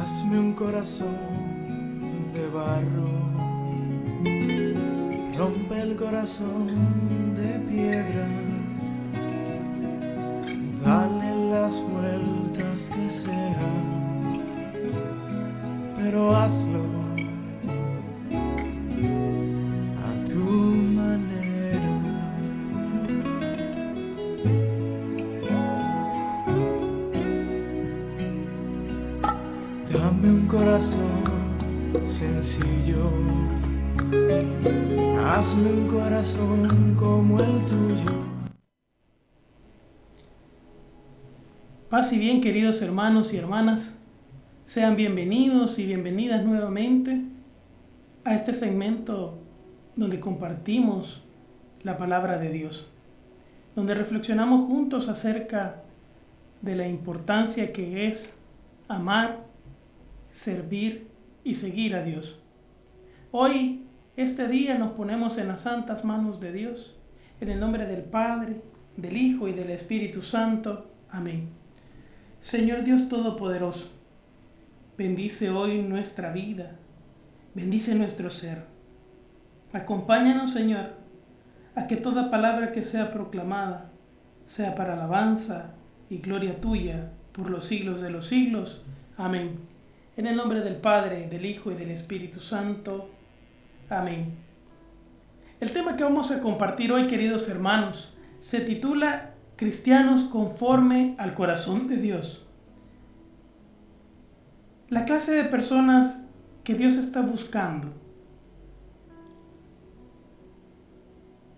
Hazme un corazón de barro, rompe el corazón de piedra, dale las vueltas que sea, pero hazlo a tu manera. Dame un corazón sencillo, hazme un corazón como el tuyo. Paz y bien, queridos hermanos y hermanas, sean bienvenidos y bienvenidas nuevamente a este segmento donde compartimos la palabra de Dios, donde reflexionamos juntos acerca de la importancia que es amar, servir y seguir a Dios. Hoy, este día, nos ponemos en las santas manos de Dios, en el nombre del Padre, del Hijo y del Espíritu Santo. Amén. Señor Dios Todopoderoso, bendice hoy nuestra vida, bendice nuestro ser. Acompáñanos, Señor, a que toda palabra que sea proclamada sea para alabanza y gloria tuya por los siglos de los siglos. Amén. En el nombre del Padre, del Hijo y del Espíritu Santo. Amén. El tema que vamos a compartir hoy, queridos hermanos, se titula Cristianos conforme al corazón de Dios. La clase de personas que Dios está buscando,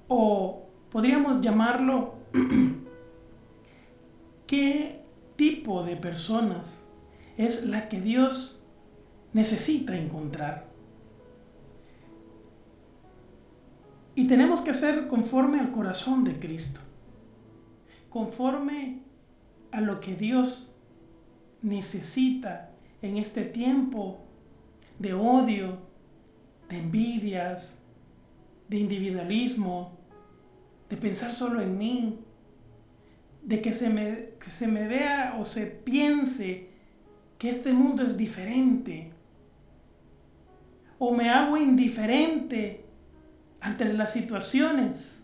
o podríamos llamarlo, ¿qué tipo de personas es la que Dios necesita encontrar? Y tenemos que ser conforme al corazón de Cristo, conforme a lo que Dios necesita en este tiempo de odio, de envidias, de individualismo, de pensar solo en mí, de que se me vea o se piense que este mundo es diferente, o me hago indiferente ante las situaciones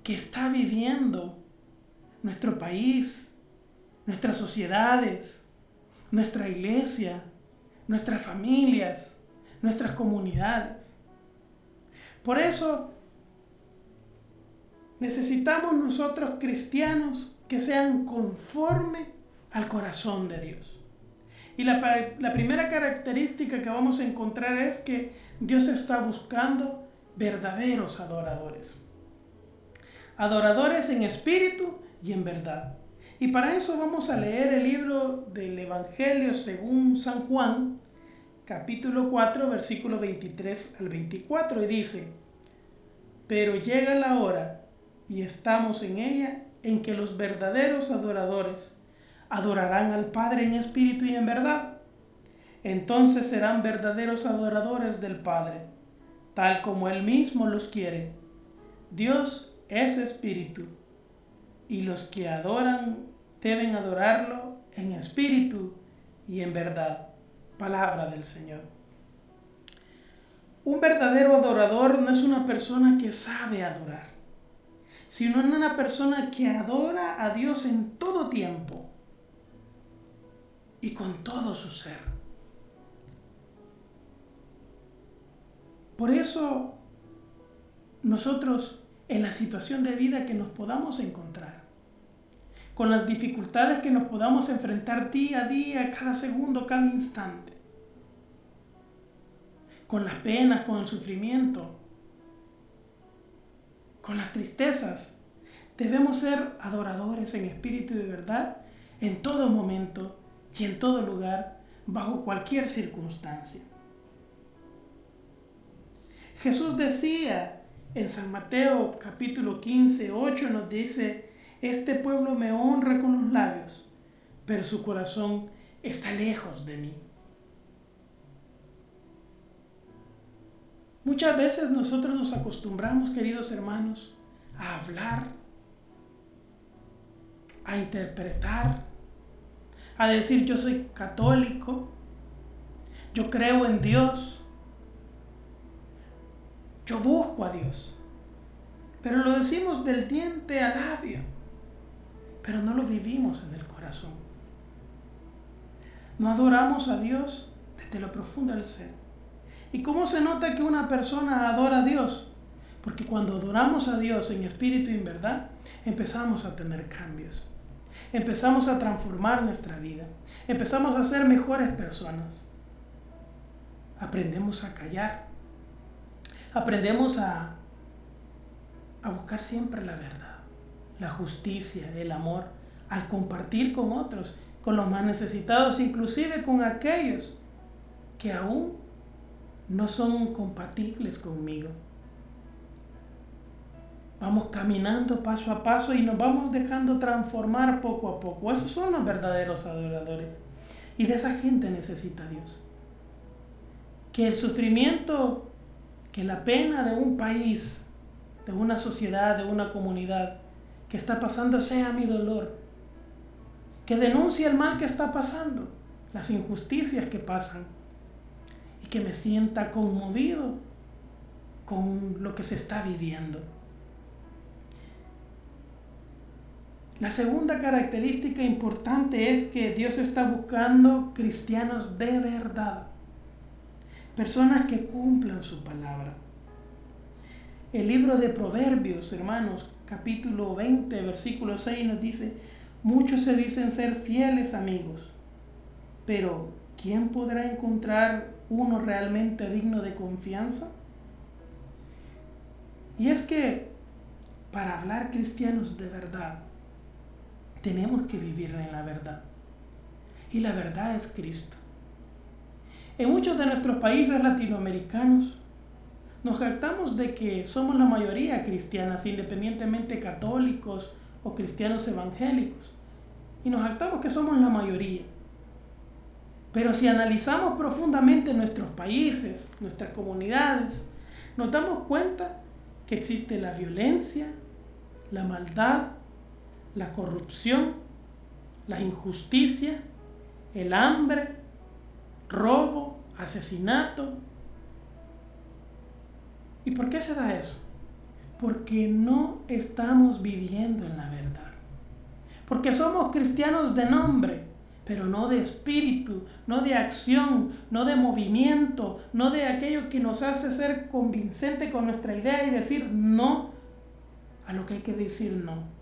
que está viviendo nuestro país, nuestras sociedades, nuestra iglesia, nuestras familias, nuestras comunidades. Por eso necesitamos nosotros cristianos que sean conforme al corazón de Dios. Y la primera característica que vamos a encontrar es que Dios está buscando verdaderos adoradores. Adoradores en espíritu y en verdad. Y para eso vamos a leer el libro del Evangelio según San Juan, capítulo 4, versículo 23 al 24, y dice: pero llega la hora, y estamos en ella, en que los verdaderos adoradores adorarán al Padre en espíritu y en verdad. Entonces serán verdaderos adoradores del Padre, tal como Él mismo los quiere. Dios es espíritu, y los que adoran deben adorarlo en espíritu y en verdad. Palabra del Señor. Un verdadero adorador no es una persona que sabe adorar, sino una persona que adora a Dios en todo tiempo y con todo su ser. Por eso, nosotros, en la situación de vida que nos podamos encontrar, con las dificultades que nos podamos enfrentar día a día, cada segundo, cada instante, con las penas, con el sufrimiento, con las tristezas, debemos ser adoradores en espíritu y de verdad en todo momento y en todo lugar, bajo cualquier circunstancia. Jesús decía en San Mateo capítulo 15, 8, nos dice: este pueblo me honra con los labios, pero su corazón está lejos de mí. Muchas veces nosotros nos acostumbramos, queridos hermanos, a hablar, a interpretar, a decir yo soy católico, yo creo en Dios, yo busco a Dios. Pero lo decimos del diente al labio, pero no lo vivimos en el corazón. No adoramos a Dios desde lo profundo del ser. ¿Y cómo se nota que una persona adora a Dios? Porque cuando adoramos a Dios en espíritu y en verdad, empezamos a tener cambios. Empezamos a transformar nuestra vida. Empezamos a ser mejores personas. Aprendemos a callar. Aprendemos a buscar siempre la verdad, la justicia, el amor, al compartir con otros, con los más necesitados, inclusive con aquellos que aún no son compatibles conmigo. Vamos caminando paso a paso y nos vamos dejando transformar poco a poco. Esos son los verdaderos adoradores. Y de esa gente necesita Dios. Que el sufrimiento, que la pena de un país, de una sociedad, de una comunidad que está pasando sea mi dolor. Que denuncie el mal que está pasando, las injusticias que pasan. Y que me sienta conmovido con lo que se está viviendo. La segunda característica importante es que Dios está buscando cristianos de verdad. Personas que cumplan su palabra. El libro de Proverbios, hermanos, capítulo 20, versículo 6 nos dice: muchos se dicen ser fieles amigos, pero ¿quién podrá encontrar uno realmente digno de confianza? Y es que para hablar cristianos de verdad, tenemos que vivir en la verdad. Y la verdad es Cristo. En muchos de nuestros países latinoamericanos nos jactamos de que somos la mayoría cristianas, independientemente católicos o cristianos evangélicos. Y nos jactamos que somos la mayoría. Pero si analizamos profundamente nuestros países, nuestras comunidades, nos damos cuenta que existe la violencia, la maldad, la corrupción, la injusticia, el hambre, robo, asesinato. ¿Y por qué se da eso? Porque no estamos viviendo en la verdad. Porque somos cristianos de nombre, pero no de espíritu, no de acción, no de movimiento, no de aquello que nos hace ser convincente con nuestra idea y decir no a lo que hay que decir no.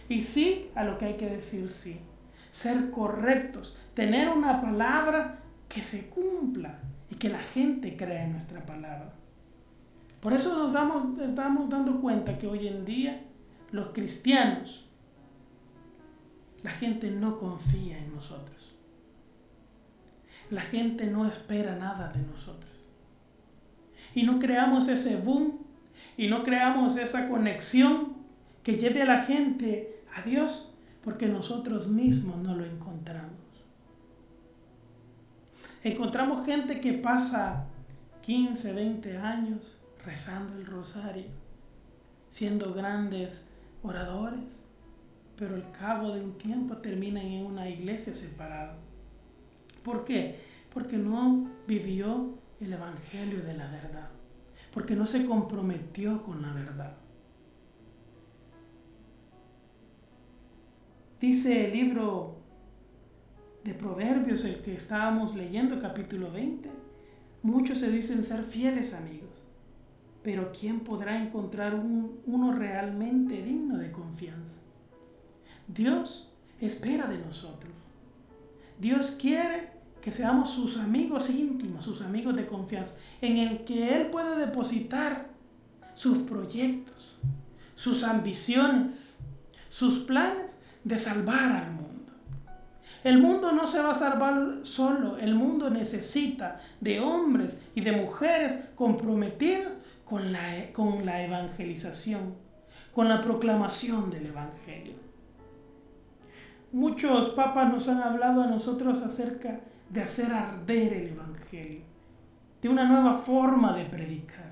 Y sí a lo que hay que decir sí. Ser correctos, tener una palabra que se cumpla y que la gente crea en nuestra palabra. Por eso nos estamos dando cuenta que hoy en día los cristianos, la gente no confía en nosotros. La gente no espera nada de nosotros. Y no creamos ese boom y no creamos esa conexión que lleve a la gente a Dios porque nosotros mismos no lo encontramos. Encontramos gente que pasa 15, 20 años rezando el rosario, siendo grandes oradores, pero al cabo de un tiempo terminan en una iglesia separada. ¿Por qué? Porque no vivió el evangelio de la verdad, porque no se comprometió con la verdad. Dice el libro de Proverbios, el que estábamos leyendo, capítulo 20, muchos se dicen ser fieles amigos, pero ¿quién podrá encontrar uno realmente digno de confianza? Dios espera de nosotros. Dios quiere que seamos sus amigos íntimos, sus amigos de confianza, en el que Él puede depositar sus proyectos, sus ambiciones, sus planes de salvar al mundo. El mundo no se va a salvar solo, el mundo necesita de hombres y de mujeres comprometidos con la evangelización, con la proclamación del evangelio. Muchos papas nos han hablado a nosotros acerca de hacer arder el evangelio, de una nueva forma de predicar.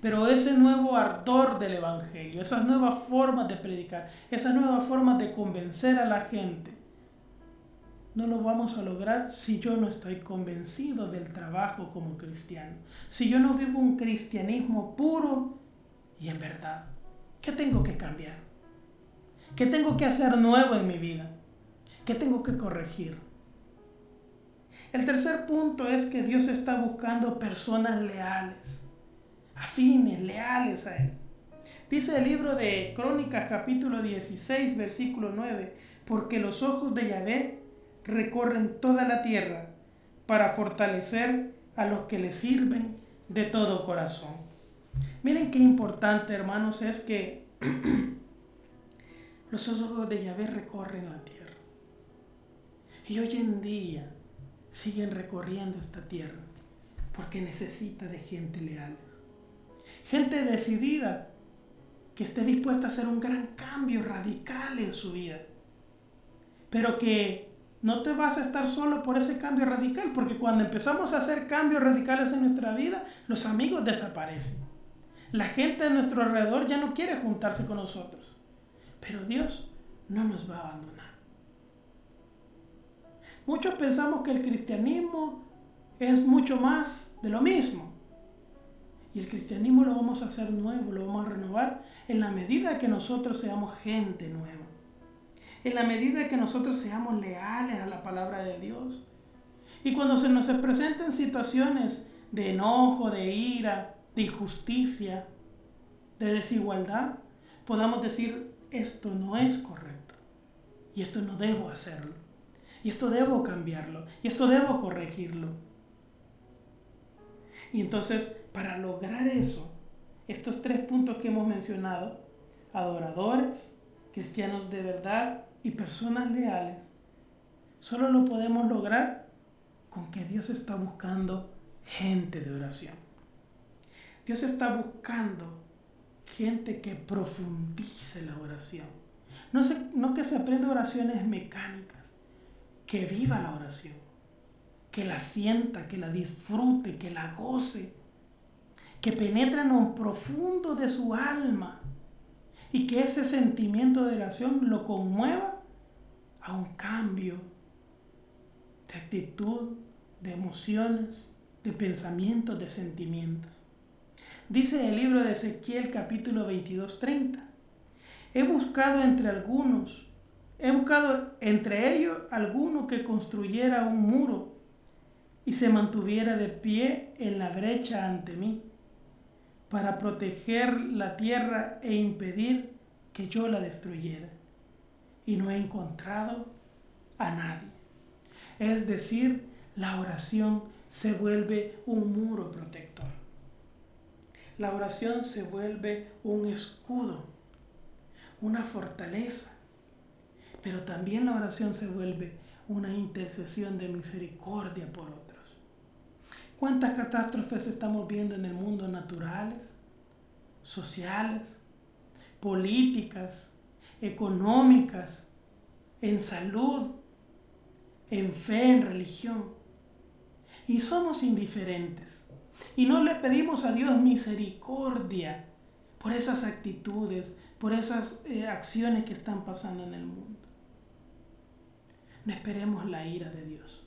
Pero ese nuevo ardor del evangelio, esas nuevas formas de predicar, esas nuevas formas de convencer a la gente, no lo vamos a lograr si yo no estoy convencido del trabajo como cristiano. Si yo no vivo un cristianismo puro y en verdad. ¿Qué tengo que cambiar? ¿Qué tengo que hacer nuevo en mi vida? ¿Qué tengo que corregir? El tercer punto es que Dios está buscando personas leales, afines, leales a Él. Dice el libro de Crónicas capítulo 16, versículo 9, porque los ojos de Yahvé recorren toda la tierra para fortalecer a los que le sirven de todo corazón. Miren qué importante, hermanos, es que los ojos de Yahvé recorren la tierra. Y hoy en día siguen recorriendo esta tierra porque necesita de gente leal. Gente decidida que esté dispuesta a hacer un gran cambio radical en su vida. Pero que no te vas a estar solo por ese cambio radical, porque cuando empezamos a hacer cambios radicales en nuestra vida, los amigos desaparecen. La gente de nuestro alrededor ya no quiere juntarse con nosotros. Pero Dios no nos va a abandonar. Muchos pensamos que el cristianismo es mucho más de lo mismo. Y el cristianismo lo vamos a hacer nuevo, lo vamos a renovar en la medida que nosotros seamos gente nueva. En la medida que nosotros seamos leales a la palabra de Dios. Y cuando se nos presenten situaciones de enojo, de ira, de injusticia, de desigualdad, podamos decir, esto no es correcto. Y esto no debo hacerlo. Y esto debo cambiarlo. Y esto debo corregirlo. Y entonces, para lograr eso, estos 3 puntos que hemos mencionado, adoradores, cristianos de verdad y personas leales, solo lo podemos lograr con que Dios está buscando gente de oración. Dios está buscando gente que profundice la oración. No que se aprenda oraciones mecánicas, que viva la oración, que la sienta, que la disfrute, que la goce, que penetre en lo profundo de su alma y que ese sentimiento de oración lo conmueva a un cambio de actitud, de emociones, de pensamientos, de sentimientos. Dice el libro de Ezequiel capítulo 22:30, he buscado entre ellos alguno que construyera un muro y se mantuviera de pie en la brecha ante mí, para proteger la tierra e impedir que yo la destruyera. Y no he encontrado a nadie. Es decir, la oración se vuelve un muro protector. La oración se vuelve un escudo, una fortaleza. Pero también la oración se vuelve una intercesión de misericordia por otros. ¿Cuántas catástrofes estamos viendo en el mundo naturales, sociales, políticas, económicas, en salud, en fe, en religión? Y somos indiferentes. Y no le pedimos a Dios misericordia por esas actitudes, por esas acciones que están pasando en el mundo. No esperemos la ira de Dios.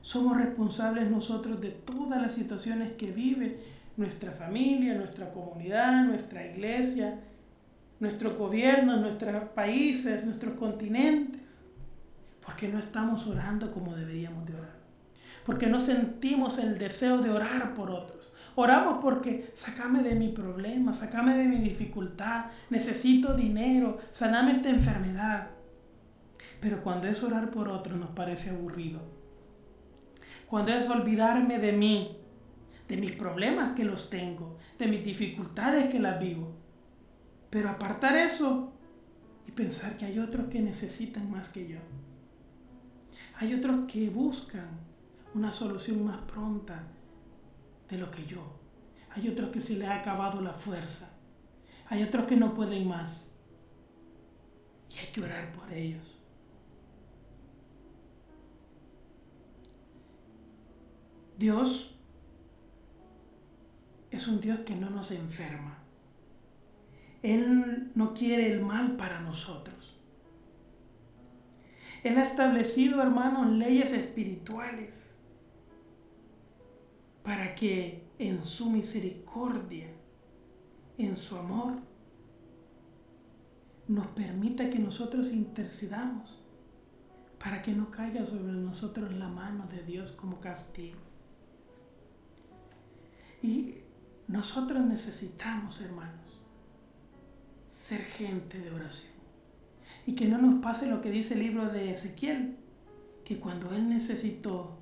Somos responsables nosotros de todas las situaciones que vive nuestra familia, nuestra comunidad, nuestra iglesia, nuestro gobierno, nuestros países, nuestros continentes. Porque no estamos orando como deberíamos de orar. Porque no sentimos el deseo de orar por otros. Oramos porque sácame de mi problema, sácame de mi dificultad, necesito dinero, saname esta enfermedad. Pero cuando es orar por otros nos parece aburrido. Cuando es olvidarme de mí, de mis problemas que los tengo, de mis dificultades que las vivo. Pero apartar eso y pensar que hay otros que necesitan más que yo. Hay otros que buscan una solución más pronta de lo que yo. Hay otros que se les ha acabado la fuerza. Hay otros que no pueden más. Y hay que orar por ellos. Dios es un Dios que no nos enferma. Él no quiere el mal para nosotros. Él ha establecido, hermanos, leyes espirituales para que en su misericordia, en su amor, nos permita que nosotros intercedamos para que no caiga sobre nosotros la mano de Dios como castigo. Y nosotros necesitamos, hermanos, ser gente de oración. Y que no nos pase lo que dice el libro de Ezequiel, que cuando él necesitó,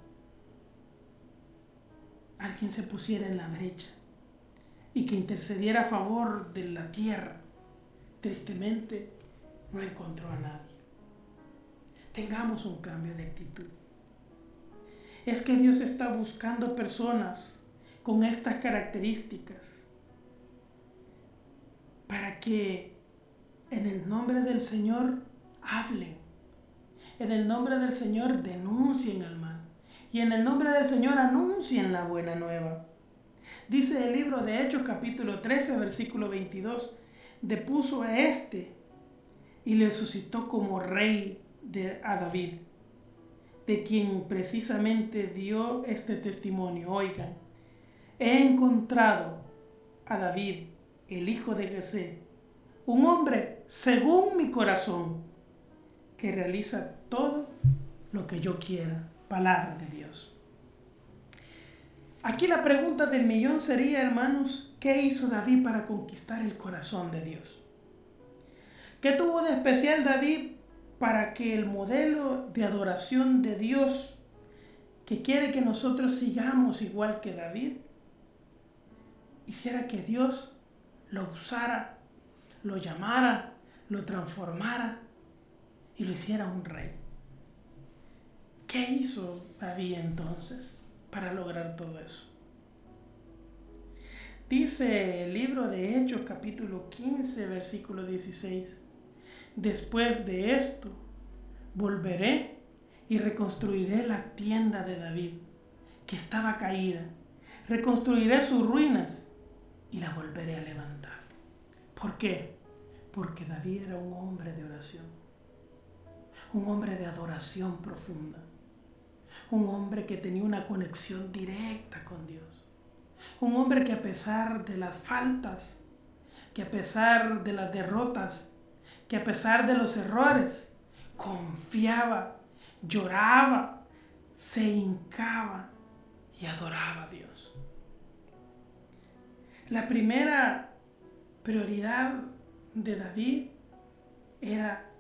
alguien se pusiera en la brecha y que intercediera a favor de la tierra. Tristemente, no encontró a nadie. Tengamos un cambio de actitud. Es que Dios está buscando personas con estas características para que en el nombre del Señor hablen, en el nombre del Señor denuncien al mal y en el nombre del Señor anuncien la buena nueva. Dice el libro de Hechos capítulo 13 versículo 22: depuso a este y le suscitó como rey a David, de quien precisamente dio este testimonio. Oigan, he encontrado a David, el hijo de Jesé, un hombre según mi corazón, que realiza todo lo que yo quiera. Palabra de Dios. Aquí la pregunta del millón sería, hermanos, ¿qué hizo David para conquistar el corazón de Dios? ¿Qué tuvo de especial David para que el modelo de adoración de Dios, que quiere que nosotros sigamos igual que David, hiciera que Dios lo usara, lo llamara, lo transformara y lo hiciera un rey? ¿Qué hizo David entonces para lograr todo eso? Dice el libro de Hechos capítulo 15 versículo 16: después de esto volveré y reconstruiré la tienda de David, que estaba caída. Reconstruiré sus ruinas y la volveré a levantar. ¿Por qué? Porque David era un hombre de oración, un hombre de adoración profunda, un hombre que tenía una conexión directa con Dios, un hombre que a pesar de las faltas, que a pesar de las derrotas, que a pesar de los errores, confiaba, lloraba, se hincaba y adoraba a Dios. La primera prioridad de David era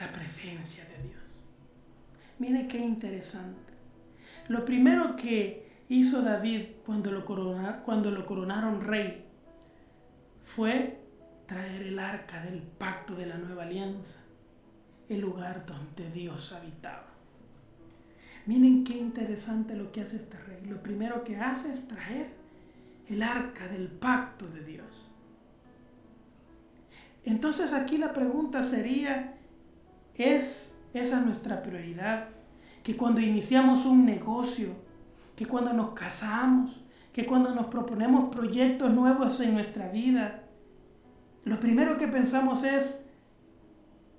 la presencia de Dios. Mire qué interesante. Lo primero que hizo David cuando lo coronaron rey fue traer el arca del pacto de la nueva alianza, el lugar donde Dios habitaba. Miren qué interesante lo que hace este rey. Lo primero que hace es traer el arca del pacto de Dios. Entonces aquí la pregunta sería, ¿es esa nuestra prioridad? Que cuando iniciamos un negocio, que cuando nos casamos, que cuando nos proponemos proyectos nuevos en nuestra vida, lo primero que pensamos es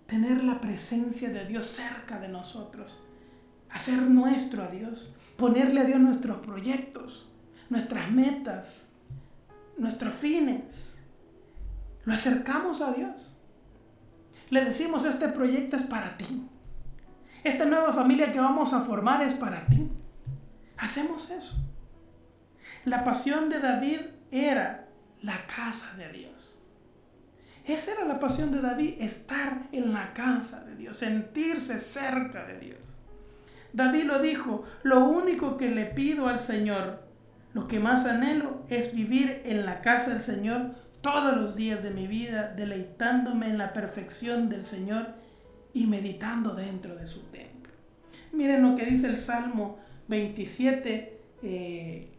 tener la presencia de Dios cerca de nosotros, hacer nuestro a Dios, ponerle a Dios nuestros proyectos, nuestras metas, nuestros fines. Lo acercamos a Dios. Le decimos, este proyecto es para ti. Esta nueva familia que vamos a formar es para ti. Hacemos eso. La pasión de David era la casa de Dios. Esa era la pasión de David, estar en la casa de Dios, sentirse cerca de Dios. David lo dijo: lo único que le pido al Señor, lo que más anhelo, es vivir en la casa del Señor todos los días de mi vida, deleitándome en la perfección del Señor y meditando dentro de su templo. Miren lo que dice el Salmo 27,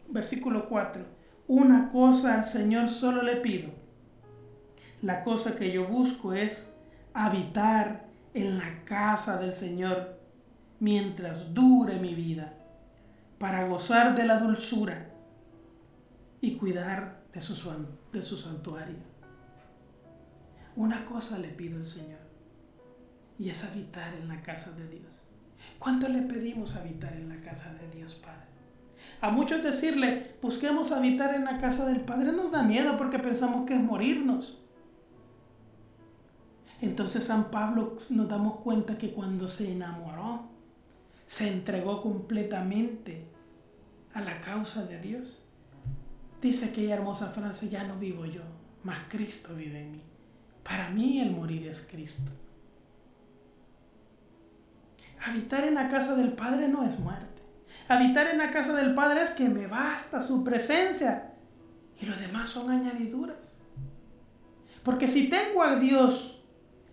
versículo 4. Una cosa al Señor solo le pido. La cosa que yo busco es habitar en la casa del Señor mientras dure mi vida, para gozar de la dulzura y cuidar de su santuario. Una cosa le pido al Señor, y es habitar en la casa de Dios. ¿Cuánto le pedimos habitar en la casa de Dios, Padre? A muchos decirle, busquemos habitar en la casa del Padre, nos da miedo porque pensamos que es morirnos. Entonces San Pablo nos damos cuenta que cuando se enamoró, se entregó completamente a la causa de Dios. Dice aquella hermosa frase, ya no vivo yo, mas Cristo vive en mí. Para mí el morir es Cristo. Habitar en la casa del Padre no es muerte. Habitar en la casa del Padre es que me basta su presencia y lo demás son añadiduras. Porque si tengo a Dios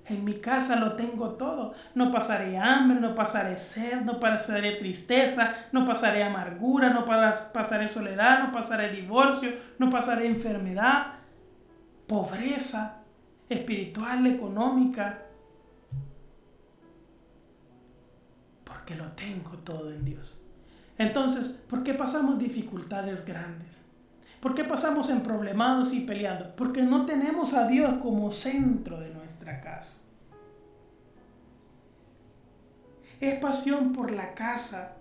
en mi casa, lo tengo todo. No pasaré hambre, no pasaré sed, no pasaré tristeza, no pasaré amargura, no pasaré soledad, no pasaré divorcio, no pasaré enfermedad, pobreza espiritual, económica. Porque lo tengo todo en Dios. Entonces, ¿por qué pasamos dificultades grandes? ¿Por qué pasamos emproblemados y peleando? Porque no tenemos a Dios como centro de nuestra casa. Es pasión por la casa,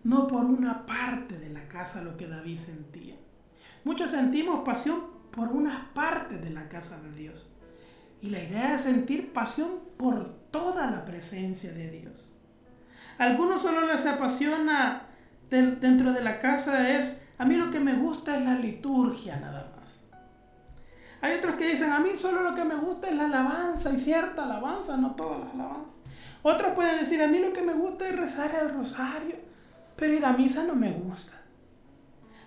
no por una parte de la casa lo que David sentía. Muchos sentimos pasión por unas partes de la casa de Dios. Y la idea es sentir pasión por toda la presencia de Dios. A algunos solo les apasiona dentro de la casa a mí lo que me gusta es la liturgia nada más. Hay otros que dicen, a mí solo lo que me gusta es la alabanza, y cierta alabanza, no todas las alabanzas. Otros pueden decir, a mí lo que me gusta es rezar el rosario, pero ir a misa no me gusta.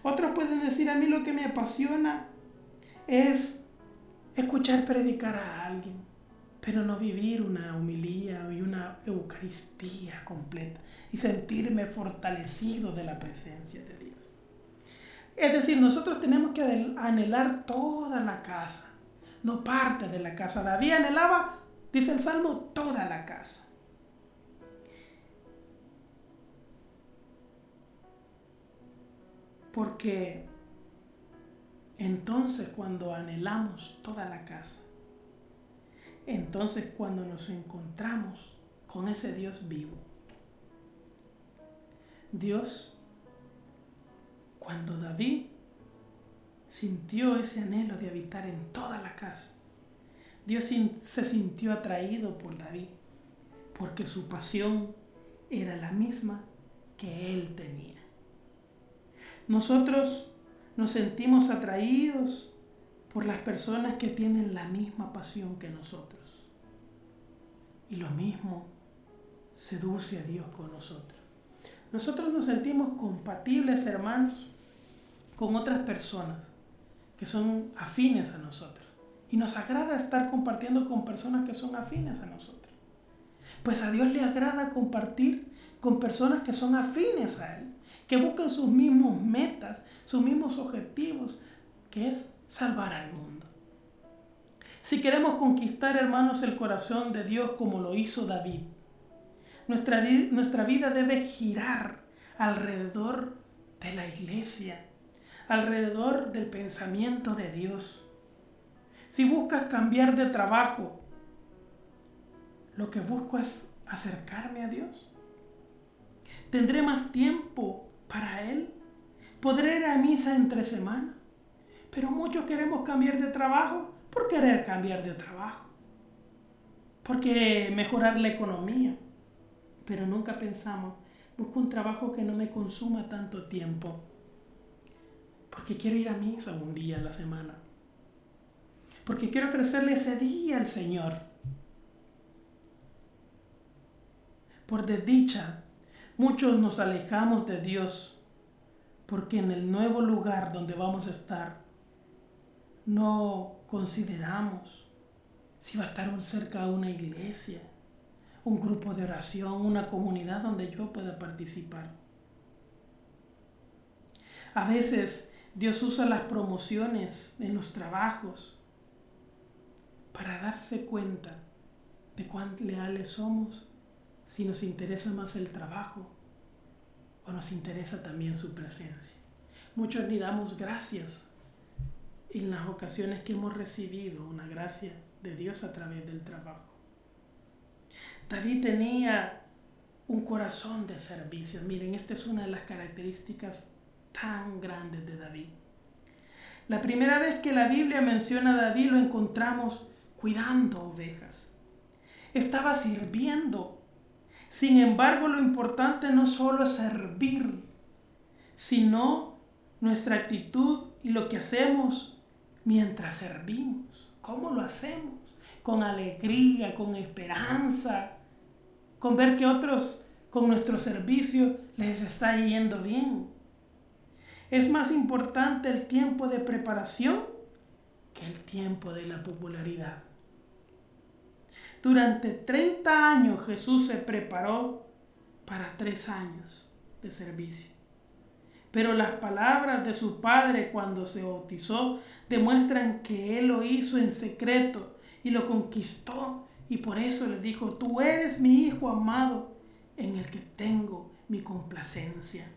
Otros pueden decir, a mí lo que me apasiona es escuchar predicar a alguien, pero no vivir una homilía y una eucaristía completa y sentirme fortalecido de la presencia de Dios. Es decir, nosotros tenemos que anhelar toda la casa, no parte de la casa. David anhelaba, dice el Salmo, toda la casa. Porque entonces cuando anhelamos toda la casa, entonces cuando nos encontramos con ese Dios vivo, Dios, cuando David sintió ese anhelo de habitar en toda la casa, Dios se sintió atraído por David, porque su pasión era la misma que él tenía. Nosotros nos sentimos atraídos por las personas que tienen la misma pasión que nosotros. Y lo mismo seduce a Dios con nosotros. Nosotros nos sentimos compatibles, hermanos, con otras personas que son afines a nosotros. Y nos agrada estar compartiendo con personas que son afines a nosotros. Pues a Dios le agrada compartir con personas que son afines a Él, que buscan sus mismos metas, sus mismos objetivos, que es salvar al mundo. Si queremos conquistar, hermanos, el corazón de Dios como lo hizo David, nuestra vida debe girar alrededor de la iglesia, alrededor del pensamiento de Dios. Si buscas cambiar de trabajo, lo que busco es acercarme a Dios. ¿Tendré más tiempo para Él? ¿Podré ir a misa entre semana? Pero muchos queremos cambiar de trabajo por querer cambiar de trabajo, porque mejorar la economía. Pero nunca pensamos, busco un trabajo que no me consuma tanto tiempo, porque quiero ir a misa un día a la semana, porque quiero ofrecerle ese día al Señor. Por desdicha, muchos nos alejamos de Dios, porque en el nuevo lugar donde vamos a estar, no consideramos si va a estar cerca de una iglesia, un grupo de oración, una comunidad donde yo pueda participar. A veces Dios usa las promociones en los trabajos para darse cuenta de cuán leales somos, si nos interesa más el trabajo o nos interesa también su presencia. Muchos ni damos gracias en las ocasiones que hemos recibido una gracia de Dios a través del trabajo. David tenía un corazón de servicio. Miren, esta es una de las características tan grandes de David. La primera vez que la Biblia menciona a David lo encontramos cuidando ovejas. Estaba sirviendo. Sin embargo, lo importante no solo es servir, sino nuestra actitud y lo que hacemos mientras servimos. ¿Cómo lo hacemos? Con alegría, con esperanza, con ver que otros con nuestro servicio les está yendo bien. Es más importante el tiempo de preparación que el tiempo de la popularidad. Durante 30 años Jesús se preparó para 3 años de servicio. Pero las palabras de su padre cuando se bautizó demuestran que él lo hizo en secreto y lo conquistó. Y por eso le dijo: tú eres mi hijo amado en el que tengo mi complacencia.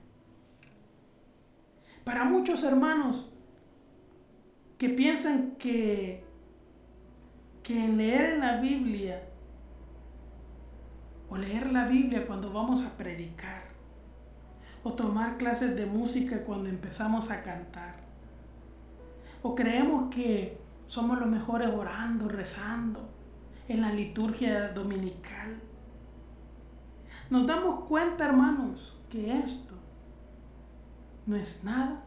Para muchos hermanos que piensan que leer en la Biblia o leer la Biblia cuando vamos a predicar o tomar clases de música cuando empezamos a cantar, o creemos que somos los mejores orando, rezando en la liturgia dominical, nos damos cuenta, hermanos, que esto no es nada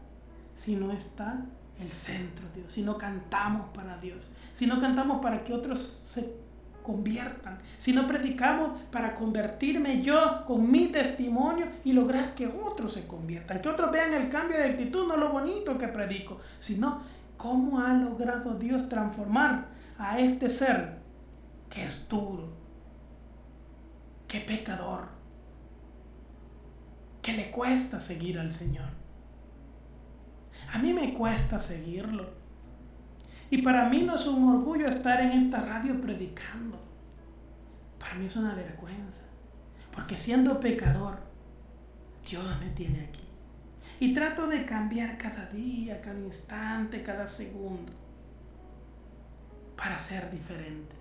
si no está el centro de Dios, si no cantamos para Dios, si no cantamos para que otros se conviertan, si no predicamos para convertirme yo con mi testimonio y lograr que otros se conviertan, que otros vean el cambio de actitud, no lo bonito que predico, sino cómo ha logrado Dios transformar a este ser que es duro, que pecador, que le cuesta seguir al Señor. A mí me cuesta seguirlo. Y para mí no es un orgullo estar en esta radio predicando. Para mí es una vergüenza. Porque siendo pecador, Dios me tiene aquí. Y trato de cambiar cada día, cada instante, cada segundo, para ser diferente.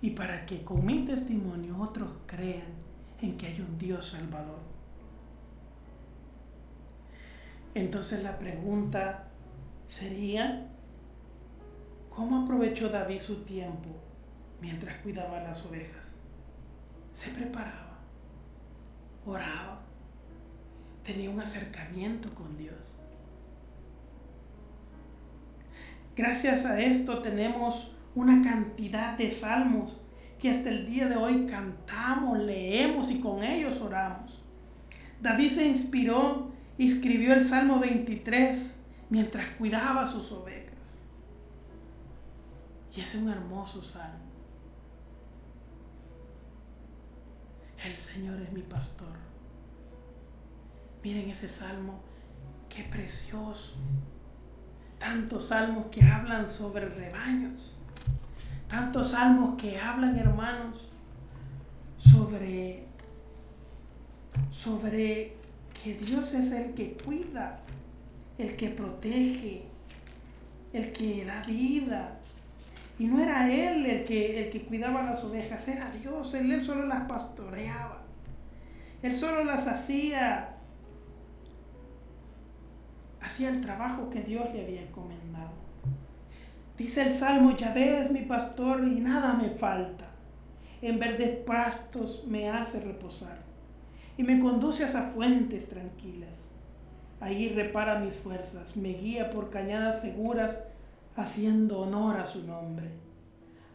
Y para que con mi testimonio otros crean en que hay un Dios salvador. Entonces la pregunta sería: ¿cómo aprovechó David su tiempo mientras cuidaba las ovejas? Se preparaba, oraba, tenía un acercamiento con Dios. Gracias a esto tenemos una cantidad de salmos que hasta el día de hoy cantamos, leemos y con ellos oramos. David se inspiró y escribió el Salmo 23 mientras cuidaba sus ovejas. Y es un hermoso salmo. El Señor es mi pastor. Miren ese salmo, qué precioso. Tantos salmos que hablan sobre rebaños. Tantos salmos que hablan, hermanos, sobre que Dios es el que cuida, el que protege, el que da vida. Y no era Él el que cuidaba las ovejas, era Dios. Él solo las pastoreaba. Él solo las hacía el trabajo que Dios le había encomendado. Dice el Salmo: Yahvé es mi pastor y nada me falta. En verdes pastos me hace reposar y me conduce a fuentes tranquilas. Allí repara mis fuerzas, me guía por cañadas seguras, haciendo honor a su nombre.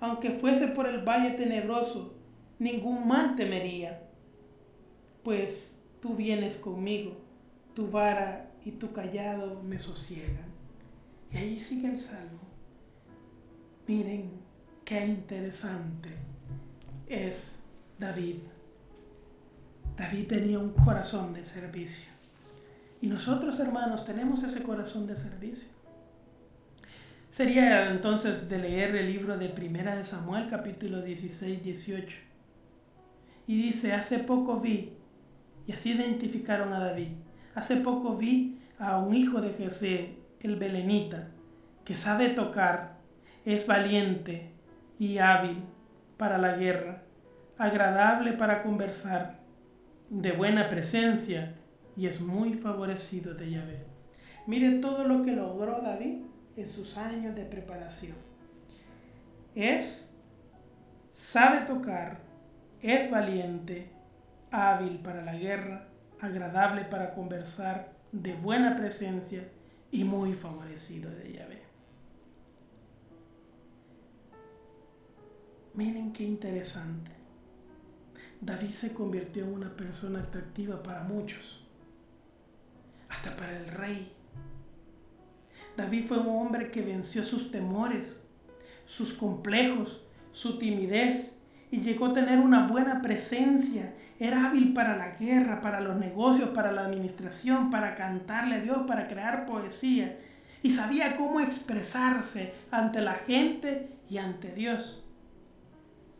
Aunque fuese por el valle tenebroso, ningún mal temería, pues tú vienes conmigo, tu vara y tu cayado me sosiegan. Y ahí sigue el Salmo. Miren qué interesante es David. David tenía un corazón de servicio. Y nosotros, hermanos, tenemos ese corazón de servicio. Sería entonces de leer el libro de Primera de Samuel, capítulo 16-18. Y dice: hace poco vi, y así identificaron a David, hace poco vi a un hijo de Jesé, el belenita, que sabe tocar, es valiente y hábil, para la guerra, agradable para conversar, de buena presencia, y es muy favorecido de Yahvé. Mire todo lo que logró David en sus años de preparación. Sabe tocar, es valiente, hábil para la guerra, agradable para conversar, de buena presencia y muy favorecido de Yahvé. Miren qué interesante. David se convirtió en una persona atractiva para muchos, hasta para el rey. David fue un hombre que venció sus temores, sus complejos, su timidez y llegó a tener una buena presencia. Era hábil para la guerra, para los negocios, para la administración, para cantarle a Dios, para crear poesía. Y sabía cómo expresarse ante la gente y ante Dios.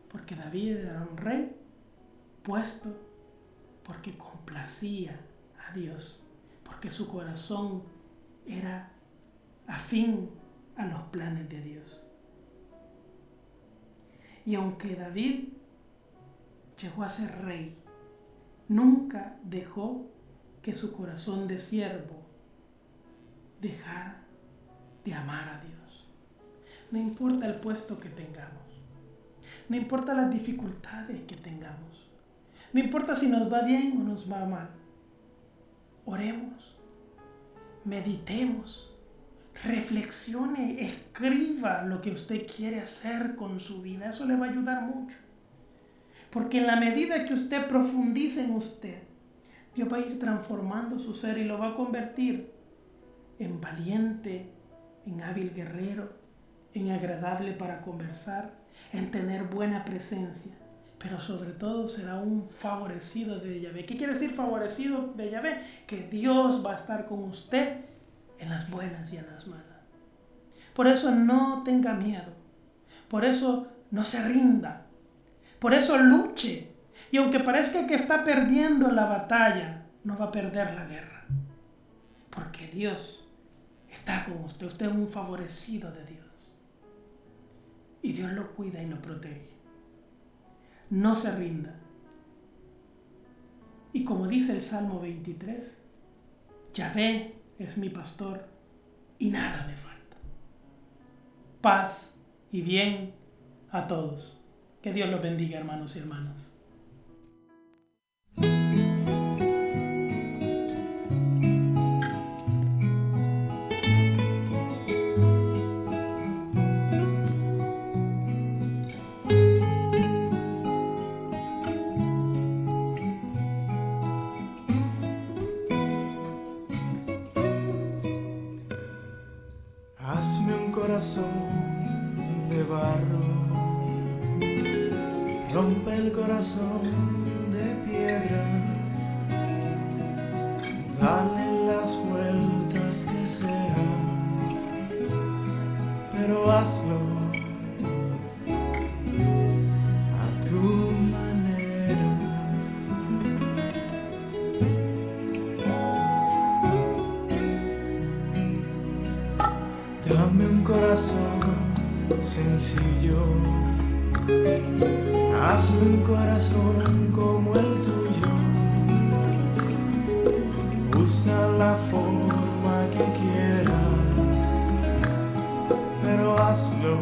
Porque David era un rey puesto porque complacía a Dios, porque su corazón era afín a los planes de Dios. Y aunque David llegó a ser rey, nunca dejó que su corazón de siervo dejara de amar a Dios. No importa el puesto que tengamos, no importa las dificultades que tengamos, no importa si nos va bien o nos va mal. Oremos, meditemos, reflexione, escriba lo que usted quiere hacer con su vida. Eso le va a ayudar mucho. Porque en la medida que usted profundice en usted, Dios va a ir transformando su ser y lo va a convertir en valiente, en hábil guerrero, en agradable para conversar, en tener buena presencia. Pero sobre todo será un favorecido de Yahvé. ¿Qué quiere decir favorecido de Yahvé? Que Dios va a estar con usted en las buenas y en las malas. Por eso no tenga miedo. Por eso no se rinda. Por eso luche. Y aunque parezca que está perdiendo la batalla, no va a perder la guerra. Porque Dios está con usted. Usted es un favorecido de Dios. Y Dios lo cuida y lo protege. No se rinda. Y como dice el Salmo 23, Yahvé es mi pastor y nada me falta. Paz y bien a todos. Que Dios los bendiga, hermanos y hermanas. Hazme un corazón de barro, rompe el corazón de piedra, dale las vueltas que sean, pero hazlo a tu manera. Dame un corazón sencillo, hazme un corazón como el tuyo, usa la forma que quieras, pero hazlo